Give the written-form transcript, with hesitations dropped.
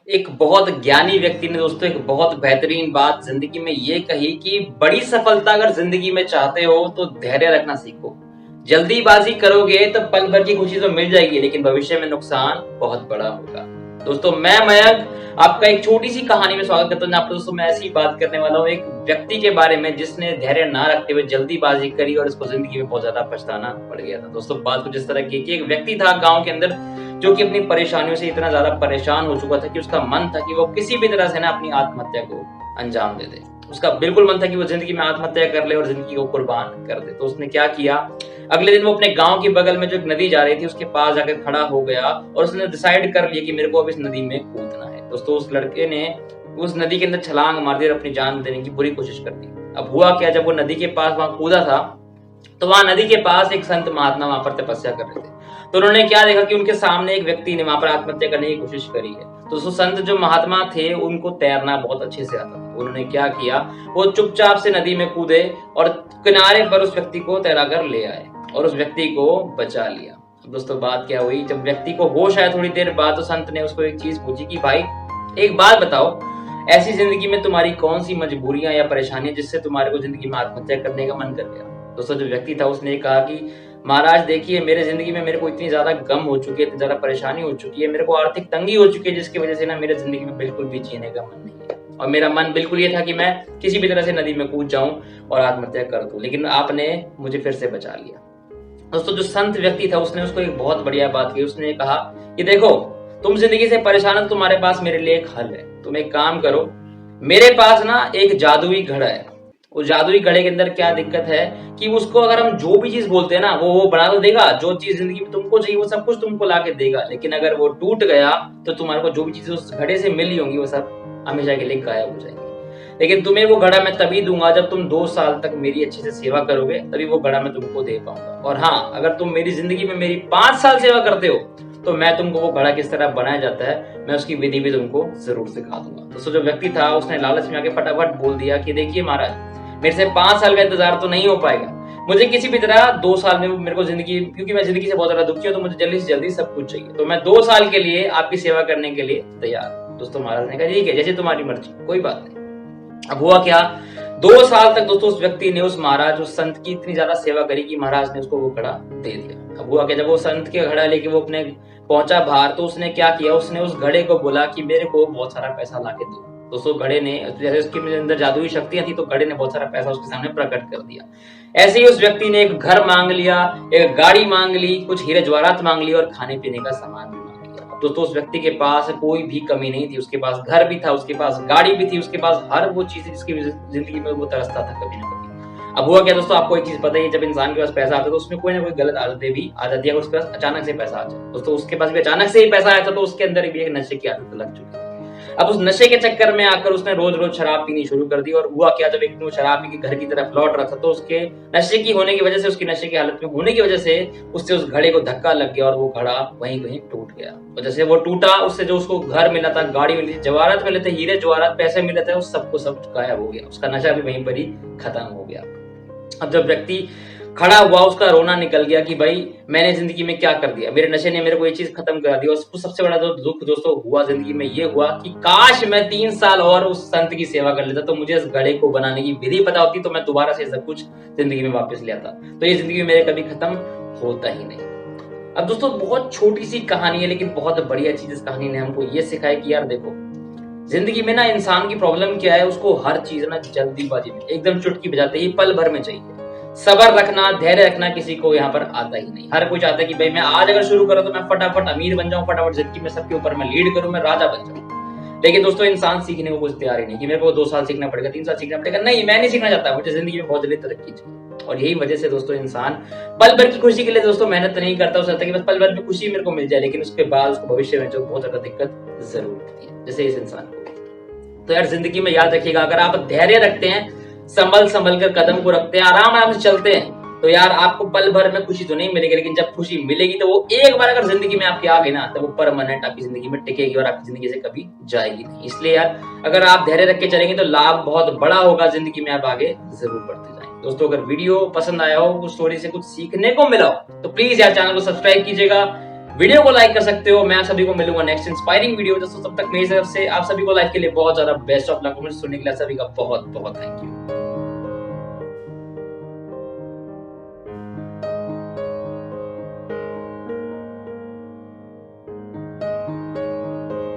एक बहुत ज्ञानी व्यक्ति ने दोस्तों एक बहुत बेहतरीन बात जिंदगी में ये कही कि बड़ी सफलता अगर जिंदगी में चाहते हो तो धैर्य रखना सीखो। जल्दीबाजी करोगे तो पल भर की खुशी तो मिल जाएगी लेकिन भविष्य में नुकसान बहुत बड़ा होगा। दोस्तों मैं मयंक आपका एक छोटी सी कहानी में स्वागत करता हूँ। आपको दोस्तों मैं ऐसी बात करने वाला हूँ एक व्यक्ति के बारे में जिसने धैर्य ना रखते हुए जल्दीबाजी करी और इसको जिंदगी में बहुत ज्यादा पछताना पड़ गया था। दोस्तों बात कुछ इस तरह की कि एक व्यक्ति था गांव के अंदर जो कि अपनी परेशानियों से इतना ज्यादा परेशान हो चुका था कि उसका मन था कि वो किसी भी तरह से ना अपनी आत्महत्या को अंजाम दे दे। उसका बिल्कुल मन था कि वो जिंदगी में आत्महत्या कर ले और जिंदगी को कुर्बान कर दे। तो उसने क्या किया, अगले दिन वो अपने गांव के बगल में जो एक नदी जा रही थी उसके पास जाकर खड़ा हो गया और उसने डिसाइड कर लिया कि मेरे को अब इस नदी में कूदना है। दोस्तों उस लड़के ने उस नदी के अंदर छलांग मार दी और अपनी जान देने की पूरी कोशिश कर दी। अब हुआ क्या, जब वो नदी के पास वहां कूदा था तो वहां नदी के पास एक संत महात्मा वहां पर तपस्या कर रहे थे। तो उन्होंने क्या देखा कि उनके सामने एक व्यक्ति ने वहां पर आत्महत्या करने की कोशिश करी है। तो उस संत जो महात्मा थे उनको तैरना बहुत अच्छे से आता था। उन्होंने क्या किया, वो चुपचाप से नदी में कूदे और किनारे पर उस व्यक्ति को तैरा कर ले आए और उस व्यक्ति को बचा लिया। दोस्तों बात क्या हुई, जब व्यक्ति को होश आया थोड़ी देर बाद तो संत ने उसको एक चीज पूछी कि भाई एक बात बताओ, ऐसी जिंदगी में तुम्हारी कौन सी मजबूरियां या परेशानियां जिससे तुम्हारे को जिंदगी में आत्महत्या करने का मन कर गया। दोस्तों जो व्यक्ति था उसने कहा कि महाराज देखिए, मेरे जिंदगी में मेरे को इतनी ज्यादा गम हो चुकी है, इतनी ज्यादा परेशानी हो चुकी है, मेरे को आर्थिक तंगी हो चुकी है जिसकी वजह से ना मेरे जिंदगी में बिल्कुल भी जीने का मन नहीं है और मेरा मन बिल्कुल ये था कि मैं किसी भी तरह से नदी में कूद जाऊं और आत्महत्या कर दूं, लेकिन आपने मुझे फिर से बचा लिया। दोस्तों जो संत व्यक्ति था उसने उसको एक बहुत बढ़िया बात की। उसने कहा कि देखो तुम जिंदगी से परेशान हो, तुम्हारे पास मेरे लिए एक हल है। तुम एक काम करो, मेरे पास ना एक जादुई घड़ा है। उस जादुई घड़े के अंदर क्या दिक्कत है कि उसको अगर हम जो भी चीज बोलते हैं ना वो बना तो देगा, जो चीज जिंदगी में तुमको चाहिए वो सब कुछ तुमको ला के देगा, लेकिन अगर वो टूट गया तो तुम्हारे को जो भी चीजें उस घड़े से मिली होंगी वो सब हमेशा के लिए गायब हो जाएंगी। लेकिन तुम्हें वो घड़ा मैं तभी दूंगा जब तुम 2 साल तक मेरी अच्छे से सेवा करोगे, तभी वो घड़ा मैं तुमको दे पाऊंगा। और हाँ, अगर तुम मेरी जिंदगी में मेरी 5 साल सेवा करते हो तो मैं तुमको वो घड़ा किस तरह बनाया जाता है मैं उसकी विधि भी तुमको जरूर सिखा दूंगा। दोस्तों जो व्यक्ति था उसने लालच में आके फटाफट बोल दिया कि देखिए महाराज, मेरे से 5 साल का इंतजार तो नहीं हो पाएगा, मुझे किसी भी तरह 2 साल में मेरे को जिंदगी, क्योंकि मैं जिंदगी से बहुत ज्यादा दुखी हूँ तो मुझे जल्दी से जल्दी सब कुछ चाहिए, तो मैं 2 साल के लिए आपकी सेवा करने के लिए तैयार। दोस्तों महाराज ने कहा ठीक है, जैसे तुम्हारी मर्जी, कोई बात नहीं। अब हुआ क्या, 2 साल तक दोस्तों उस व्यक्ति ने उस महाराज उस संत की इतनी ज्यादा सेवा करी कि महाराज ने उसको वो घड़ा दे दिया। अब हुआ क्या, जब वो संत के घड़ा लेके वो अपने पहुंचा बाहर तो उसने क्या किया, उसने उस घड़े को बोला कि मेरे को बहुत सारा पैसा ला के दो। दोस्तों घड़े ने, जैसे उसके अंदर जादुई शक्तियां थी तो घड़े ने बहुत सारा पैसा उसके सामने प्रकट कर दिया। ऐसे ही उस व्यक्ति ने एक घर मांग लिया, एक गाड़ी मांग ली, कुछ हीरे जवाहरात मांग ली और खाने पीने का सामान भी मांग लिया। दोस्तों उस व्यक्ति के पास कोई भी कमी नहीं थी, उसके पास घर भी था, उसके पास गाड़ी भी थी, उसके पास हर वो चीज जिसकी जिंदगी में वो तरसता था कभी ना कभी। अब हुआ क्या दोस्तों, आपको एक चीज पता है, जब इंसान के पास पैसा आता है तो उसमें कोई ना कोई गलत आदतें भी आ जाती है। उसके पास अचानक से पैसा आ जाए, दोस्तों उसके पास भी अचानक से ही पैसा आया था तो उसके अंदर भी एक नशे की आदत लग चुकी थी। अब उस नशे के चक्कर में आकर उसने रोज रोज शराब पीनी शुरू कर दी। और हुआ क्या, जब एक दिन वो शराब पी के घर की तरफ लौट रहा था तो उसके नशे की होने की वजह से, उसकी नशे की हालत में होने की वजह से उससे उस घड़े को धक्का लग गया और वो घड़ा वहीं कहीं टूट गया। और जैसे वो टूटा, उससे जो उसको घर मिला था, गाड़ी मिली थी, जवाहरात मिले थे, हीरे जवाहरात, पैसे मिले थे, उस सबको सब गायब हो गया। उसका नशा भी वहीं पर ही खत्म हो गया। अब जब व्यक्ति खड़ा हुआ उसका रोना निकल गया कि भाई मैंने जिंदगी में क्या कर दिया, मेरे नशे ने मेरे को ये चीज खत्म करा दी। और सबसे बड़ा जो दुख दोस्तों हुआ जिंदगी में ये हुआ कि काश मैं 3 साल और उस संत की सेवा कर लेता तो मुझे इस घड़े को बनाने की विधि पता होती तो मैं दोबारा से सब कुछ जिंदगी में वापस ले आता, तो ये जिंदगी में मेरे कभी खत्म होता ही नहीं। अब दोस्तों बहुत छोटी सी कहानी है लेकिन बहुत बढ़िया चीज इस कहानी ने हमको ये सिखाया कि यार देखो, जिंदगी में ना इंसान की प्रॉब्लम क्या है, उसको हर चीज ना जल्दीबाजी में एकदम चुटकी बजाते ही पल भर में चाहिए। सब्र रखना, धैर्य रखना किसी को यहाँ पर आता ही नहीं। हर कोई चाहता है कि भाई मैं आज अगर शुरू करूं तो मैं फटाफट अमीर बन जाऊं, फटाफट जिंदगी में सबके ऊपर मैं लीड करूं, मैं राजा बन जाऊं। लेकिन दोस्तों इंसान सीखने को कुछ तैयार ही नहीं कि मेरे को 2 साल सीखना पड़ेगा, 3 साल सीखना पड़ेगा। नहीं, मैं नहीं सीखना चाहता, मुझे जिंदगी में बहुत जल्दी तरक्की चाहिए। और यही वजह से दोस्तों इंसान पल भर की खुशी के लिए दोस्तों मेहनत नहीं करता। उसे लगता है कि बस पल भर में खुशी मेरे को मिल जाए, लेकिन उसके बाद उसको भविष्य में जो बहुत ज्यादा दिक्कत जरूर होती है, जैसे इस इंसान को। तो यार जिंदगी में याद रखिएगा, अगर आप धैर्य रखते हैं, संभल कर कदम को रखते हैं, आराम से चलते हैं, तो यार आपको पल भर में खुशी तो नहीं मिलेगी, लेकिन जब खुशी मिलेगी तो वो एक बार अगर जिंदगी में आपकी आ गई ना तो वो परमानेंट आपकी जिंदगी में टिकेगी और आपकी जिंदगी से कभी जाएगी नहीं। इसलिए यार अगर आप धैर्य रख के चलेंगे तो लाभ बहुत बड़ा होगा, जिंदगी में आप आगे जरूर बढ़ते जाएंगे। दोस्तों अगर वीडियो पसंद आया हो, कुछ स्टोरी से कुछ सीखने को मिला हो तो प्लीज यार चैनल को सब्सक्राइब कीजिएगा, वीडियो को लाइक कर सकते हो। मैं आप सभी को मिलूंगा नेक्स्ट इंस्पायरिंग वीडियो। दोस्तों तब तक मेरी तरफ से आप सभी को लाइफ के लिए बहुत ज्यादा बेस्ट ऑफ लक। सुनने के लिए सभी का बहुत बहुत थैंक यू।